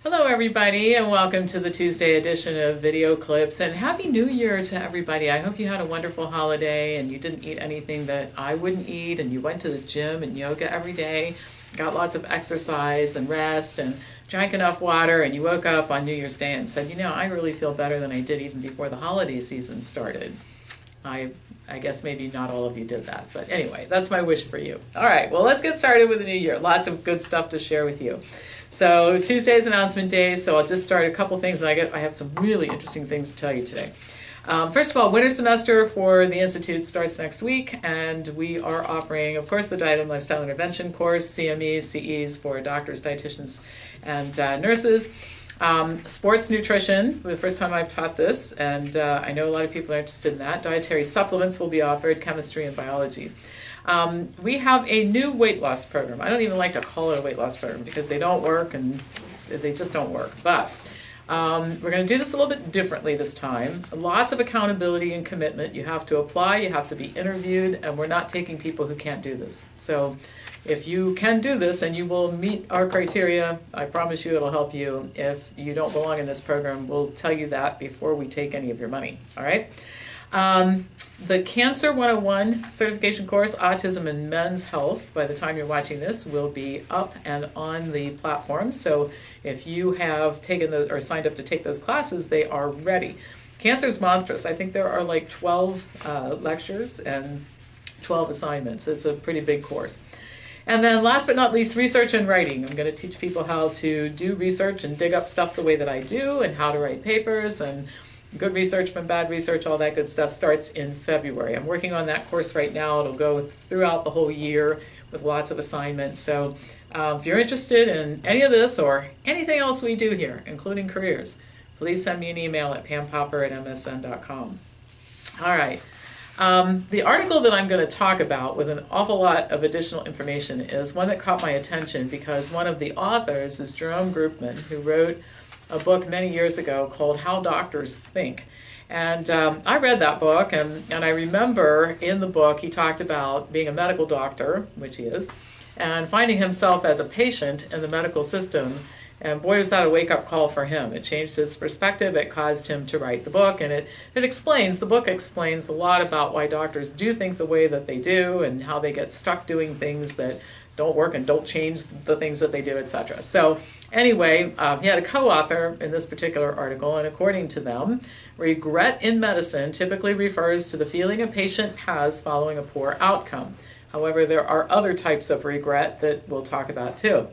Hello everybody and welcome to the Tuesday edition of Video Clips, and Happy New Year to everybody. I hope you had a wonderful holiday and you didn't eat anything that I wouldn't eat, and you went to the gym and yoga every day, got lots of exercise and rest and drank enough water, and you woke up on New Year's Day and said, I really feel better than I did even before the holiday season started. I guess maybe not all of you did that, but anyway, that's my wish for you. All right, well, let's get started with the new year. Lots of good stuff to share with you. So Tuesday's announcement day, so I'll just start a couple things, and I have some really interesting things to tell you today. First of all, winter semester for the Institute starts next week, and we are offering, of course, the Diet and Lifestyle Intervention course, CMEs, CEs for doctors, dietitians, and nurses. Sports nutrition, the first time I've taught this, and I know a lot of people are interested in that. Dietary supplements will be offered, chemistry and biology. We have a new weight loss program. I don't even like to call it a weight loss program because they don't work, and they just don't work. But we're going to do this a little bit differently this time. Lots of accountability and commitment. You have to apply, you have to be interviewed, and we're not taking people who can't do this. So if you can do this and you will meet our criteria, I promise you it'll help you. If you don't belong in this program, we'll tell you that before we take any of your money. All right? The Cancer 101 certification course, Autism and Men's Health, by the time you're watching this, will be up and on the platform. So if you have taken those or signed up to take those classes, they are ready. Cancer is monstrous. I think there are like 12 lectures and 12 assignments. It's a pretty big course. And then last but not least, research and writing. I'm going to teach people how to do research and dig up stuff the way that I do, and how to write papers, and good research from bad research, all that good stuff starts in February. I'm working on that course right now. It'll go throughout the whole year with lots of assignments. So if you're interested in any of this or anything else we do here, including careers, please send me an email at pampopper@msn.com. All right. The article that I'm going to talk about with an awful lot of additional information is one that caught my attention because one of the authors is Jerome Groopman, who wrote a book many years ago called How Doctors Think. And I read that book, and I remember in the book he talked about being a medical doctor, which he is, and finding himself as a patient in the medical system. And boy, was that a wake-up call for him. It changed his perspective. It caused him to write the book, and the book explains a lot about why doctors do think the way that they do and how they get stuck doing things that don't work and don't change the things that they do, etc. So anyway, he had a co-author in this particular article, and according to them, regret in medicine typically refers to the feeling a patient has following a poor outcome. However, there are other types of regret that we'll talk about too.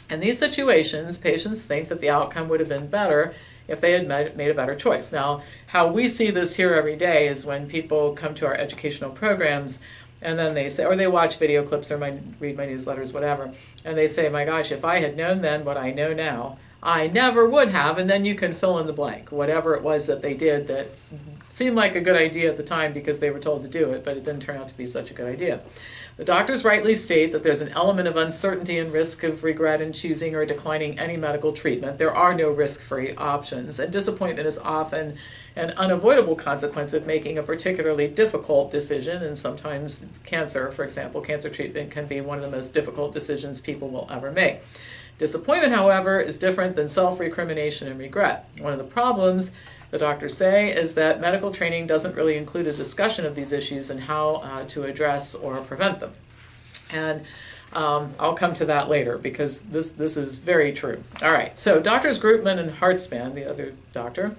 In these situations, patients think that the outcome would have been better if they had made a better choice. Now, how we see this here every day is when people come to our educational programs and then they say, or they watch video clips or read my newsletters, whatever, and they say, my gosh, if I had known then what I know now, I never would have, and then you can fill in the blank, whatever it was that they did that seemed like a good idea at the time because they were told to do it, but it didn't turn out to be such a good idea. The doctors rightly state that there's an element of uncertainty and risk of regret in choosing or declining any medical treatment. There are no risk-free options, and disappointment is often an unavoidable consequence of making a particularly difficult decision, and sometimes cancer, for example, cancer treatment can be one of the most difficult decisions people will ever make. Disappointment, however, is different than self-recrimination and regret. One of the problems, the doctors say, is that medical training doesn't really include a discussion of these issues and how to address or prevent them. And I'll come to that later because this is very true. All right, so Doctors Groopman and Hartzman, the other doctor,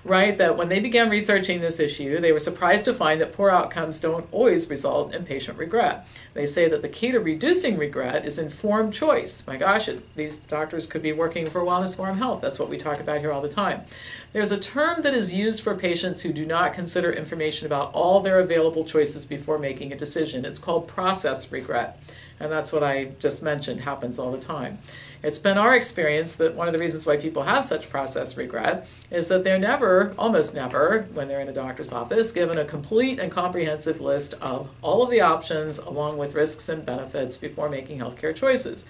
write that when they began researching this issue, they were surprised to find that poor outcomes don't always result in patient regret. They say that the key to reducing regret is informed choice. My gosh, these doctors could be working for Wellness Forum Health. That's what we talk about here all the time. There's a term that is used for patients who do not consider information about all their available choices before making a decision. It's called process regret. And that's what I just mentioned happens all the time. It's been our experience that one of the reasons why people have such process regret is that they're never, almost never, when they're in a doctor's office, given a complete and comprehensive list of all of the options along with risks and benefits before making healthcare choices.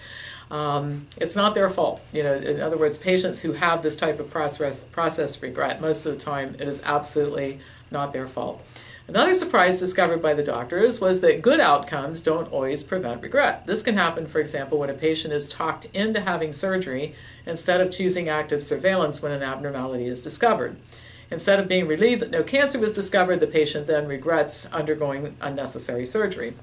It's not their fault. In other words, patients who have this type of process regret, most of the time, it is absolutely not their fault. Another surprise discovered by the doctors was that good outcomes don't always prevent regret. This can happen, for example, when a patient is talked into having surgery instead of choosing active surveillance when an abnormality is discovered. Instead of being relieved that no cancer was discovered, the patient then regrets undergoing unnecessary surgery.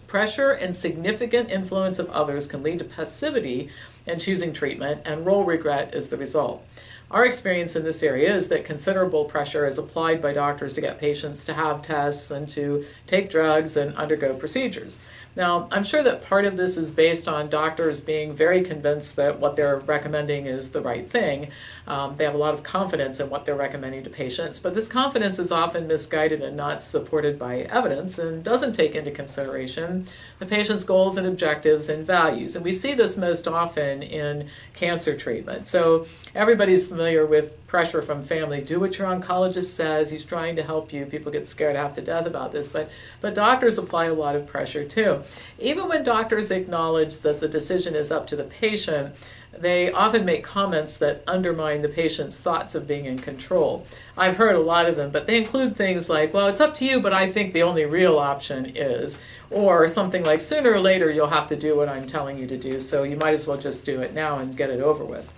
Pressure and significant influence of others can lead to passivity in choosing treatment, and role regret is the result. Our experience in this area is that considerable pressure is applied by doctors to get patients to have tests and to take drugs and undergo procedures. Now, I'm sure that part of this is based on doctors being very convinced that what they're recommending is the right thing. They have a lot of confidence in what they're recommending to patients, but this confidence is often misguided and not supported by evidence and doesn't take into consideration the patient's goals and objectives and values. And we see this most often in cancer treatment. So everybody's familiar with pressure from family. Do what your oncologist says. He's trying to help you. People get scared half to death about this, but doctors apply a lot of pressure too. Even when doctors acknowledge that the decision is up to the patient, they often make comments that undermine the patient's thoughts of being in control. I've heard a lot of them, but they include things like, well, it's up to you, but I think the only real option is, or something like, sooner or later you'll have to do what I'm telling you to do, so you might as well just do it now and get it over with.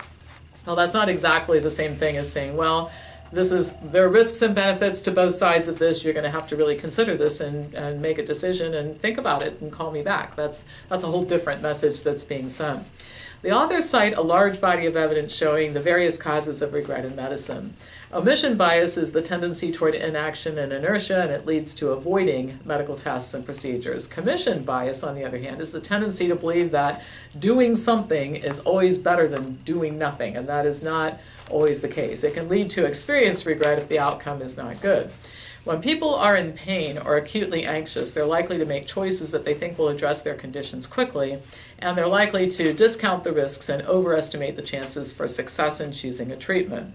Well, that's not exactly the same thing as saying, well, there are risks and benefits to both sides of this. You're going to have to really consider this and make a decision and think about it and call me back. That's a whole different message that's being sent. The authors cite a large body of evidence showing the various causes of regret in medicine. Omission bias is the tendency toward inaction and inertia, and it leads to avoiding medical tests and procedures. Commission bias, on the other hand, is the tendency to believe that doing something is always better than doing nothing, and that is not always the case. It can lead to experienced regret if the outcome is not good. When people are in pain or acutely anxious, they're likely to make choices that they think will address their conditions quickly, and they're likely to discount the risks and overestimate the chances for success in choosing a treatment.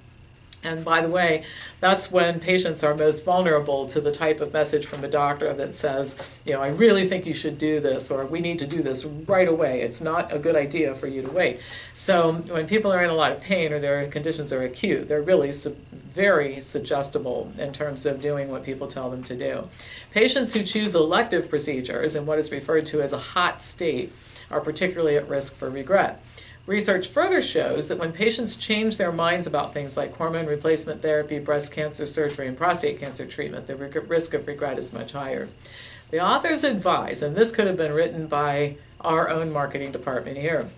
And by the way, that's when patients are most vulnerable to the type of message from a doctor that says, I really think you should do this, or we need to do this right away. It's not a good idea for you to wait. So when people are in a lot of pain or their conditions are acute, they're really very suggestible in terms of doing what people tell them to do. Patients who choose elective procedures in what is referred to as a hot state are particularly at risk for regret. Research further shows that when patients change their minds about things like hormone replacement therapy, breast cancer surgery, and prostate cancer treatment, the risk of regret is much higher. The authors advise, and this could have been written by our own marketing department here,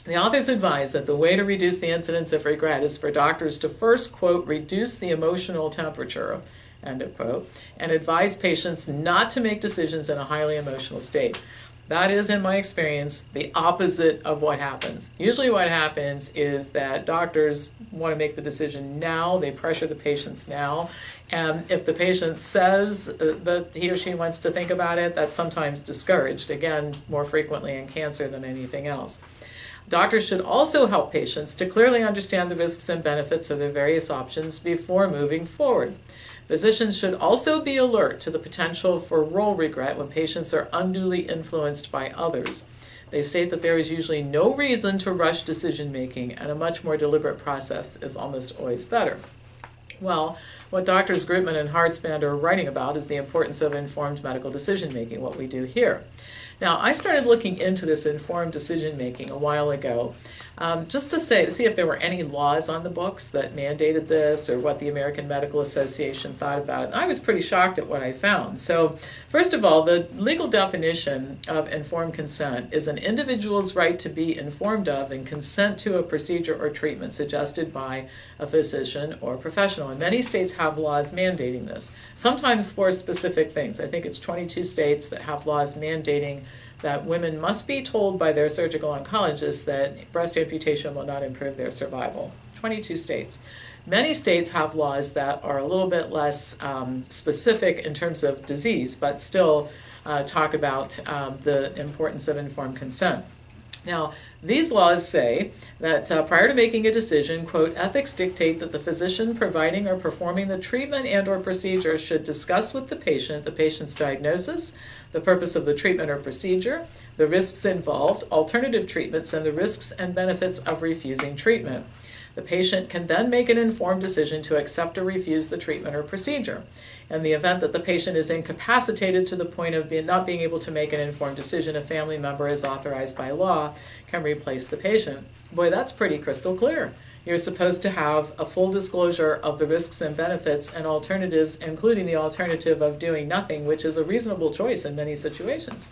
the authors advise that the way to reduce the incidence of regret is for doctors to first, quote, reduce the emotional temperature, end of quote, and advise patients not to make decisions in a highly emotional state. That is, in my experience, the opposite of what happens. Usually what happens is that doctors want to make the decision now, they pressure the patients now, and if the patient says that he or she wants to think about it, that's sometimes discouraged, again, more frequently in cancer than anything else. Doctors should also help patients to clearly understand the risks and benefits of their various options before moving forward. Physicians should also be alert to the potential for role regret when patients are unduly influenced by others. They state that there is usually no reason to rush decision-making, and a much more deliberate process is almost always better. Well, what Drs. Groopman and Hartzband are writing about is the importance of informed medical decision-making, what we do here. Now, I started looking into this informed decision-making a while ago, just to see if there were any laws on the books that mandated this or what the American Medical Association thought about it. And I was pretty shocked at what I found. So, first of all, the legal definition of informed consent is an individual's right to be informed of and consent to a procedure or treatment suggested by a physician or professional. And many states have laws mandating this, sometimes for specific things. I think it's 22 states that have laws mandating that women must be told by their surgical oncologist that breast amputation will not improve their survival. 22 states. Many states have laws that are a little bit less specific in terms of disease, but still talk about the importance of informed consent. Now, these laws say that prior to making a decision, quote, ethics dictate that the physician providing or performing the treatment and or procedure should discuss with the patient's diagnosis, the purpose of the treatment or procedure, the risks involved, alternative treatments, and the risks and benefits of refusing treatment. The patient can then make an informed decision to accept or refuse the treatment or procedure. In the event that the patient is incapacitated to the point of not being able to make an informed decision, a family member is authorized by law can replace the patient. Boy, that's pretty crystal clear. You're supposed to have a full disclosure of the risks and benefits and alternatives, including the alternative of doing nothing, which is a reasonable choice in many situations.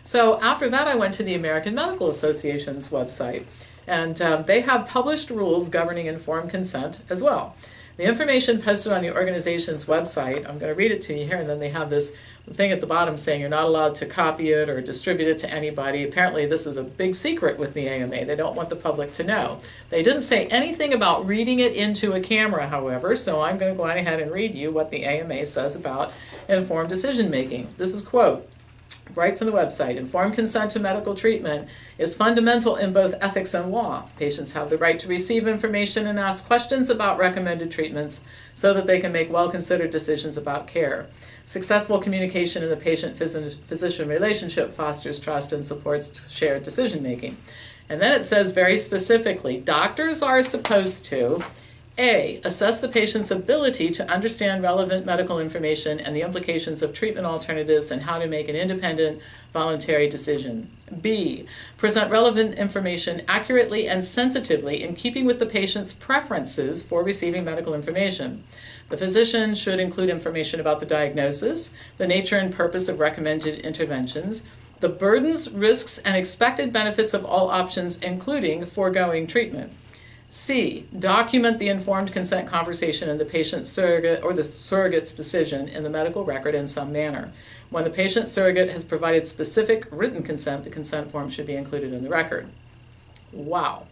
So after that, I went to the American Medical Association's website, and they have published rules governing informed consent as well. The information posted on the organization's website, I'm going to read it to you here, and then they have this thing at the bottom saying you're not allowed to copy it or distribute it to anybody. Apparently this is a big secret with the AMA. They don't want the public to know. They didn't say anything about reading it into a camera, however, so I'm going to go ahead and read you what the AMA says about informed decision making. This is quote, right from the website. Informed consent to medical treatment is fundamental in both ethics and law. Patients have the right to receive information and ask questions about recommended treatments so that they can make well-considered decisions about care. Successful communication in the patient-physician relationship fosters trust and supports shared decision-making. And then it says very specifically, doctors are supposed to A, assess the patient's ability to understand relevant medical information and the implications of treatment alternatives and how to make an independent, voluntary decision. B, present relevant information accurately and sensitively in keeping with the patient's preferences for receiving medical information. The physician should include information about the diagnosis, the nature and purpose of recommended interventions, the burdens, risks, and expected benefits of all options, including foregoing treatment. C, document the informed consent conversation in the patient's surrogate or the surrogate's decision in the medical record in some manner. When the patient surrogate has provided specific written consent, the consent form should be included in the record. Wow.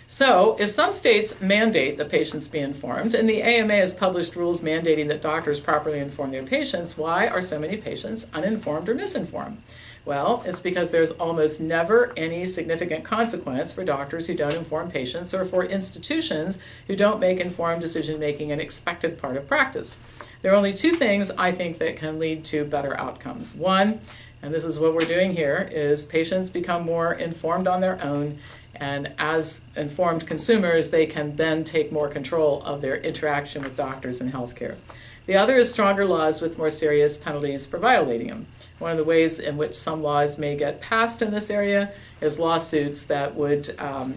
So, if some states mandate that patients be informed, and the AMA has published rules mandating that doctors properly inform their patients, why are so many patients uninformed or misinformed? Well, it's because there's almost never any significant consequence for doctors who don't inform patients or for institutions who don't make informed decision-making an expected part of practice. There are only two things I think that can lead to better outcomes. One, and this is what we're doing here, is patients become more informed on their own, and as informed consumers, they can then take more control of their interaction with doctors and healthcare. The other is stronger laws with more serious penalties for violating them. One of the ways in which some laws may get passed in this area is lawsuits that would,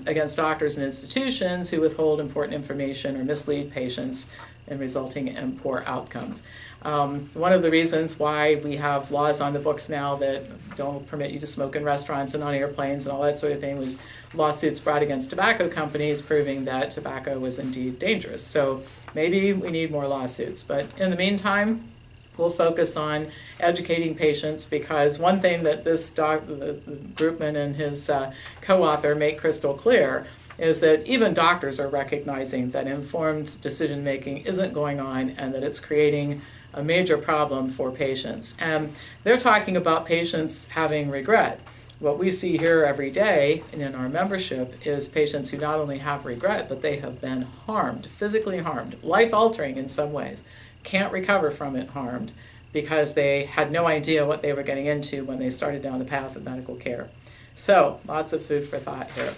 against doctors and institutions who withhold important information or mislead patients and resulting in poor outcomes. One of the reasons why we have laws on the books now that don't permit you to smoke in restaurants and on airplanes and all that sort of thing was lawsuits brought against tobacco companies proving that tobacco was indeed dangerous. So maybe we need more lawsuits, but in the meantime, we'll focus on educating patients, because one thing that this Groupman and his co-author make crystal clear is that even doctors are recognizing that informed decision-making isn't going on and that it's creating a major problem for patients. And they're talking about patients having regret. What we see here every day in our membership is patients who not only have regret, but they have been harmed, physically harmed, life-altering in some ways, can't recover from it harmed, because they had no idea what they were getting into when they started down the path of medical care. So, lots of food for thought here.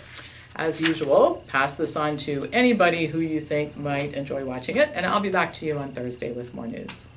As usual, pass this on to anybody who you think might enjoy watching it, and I'll be back to you on Thursday with more news.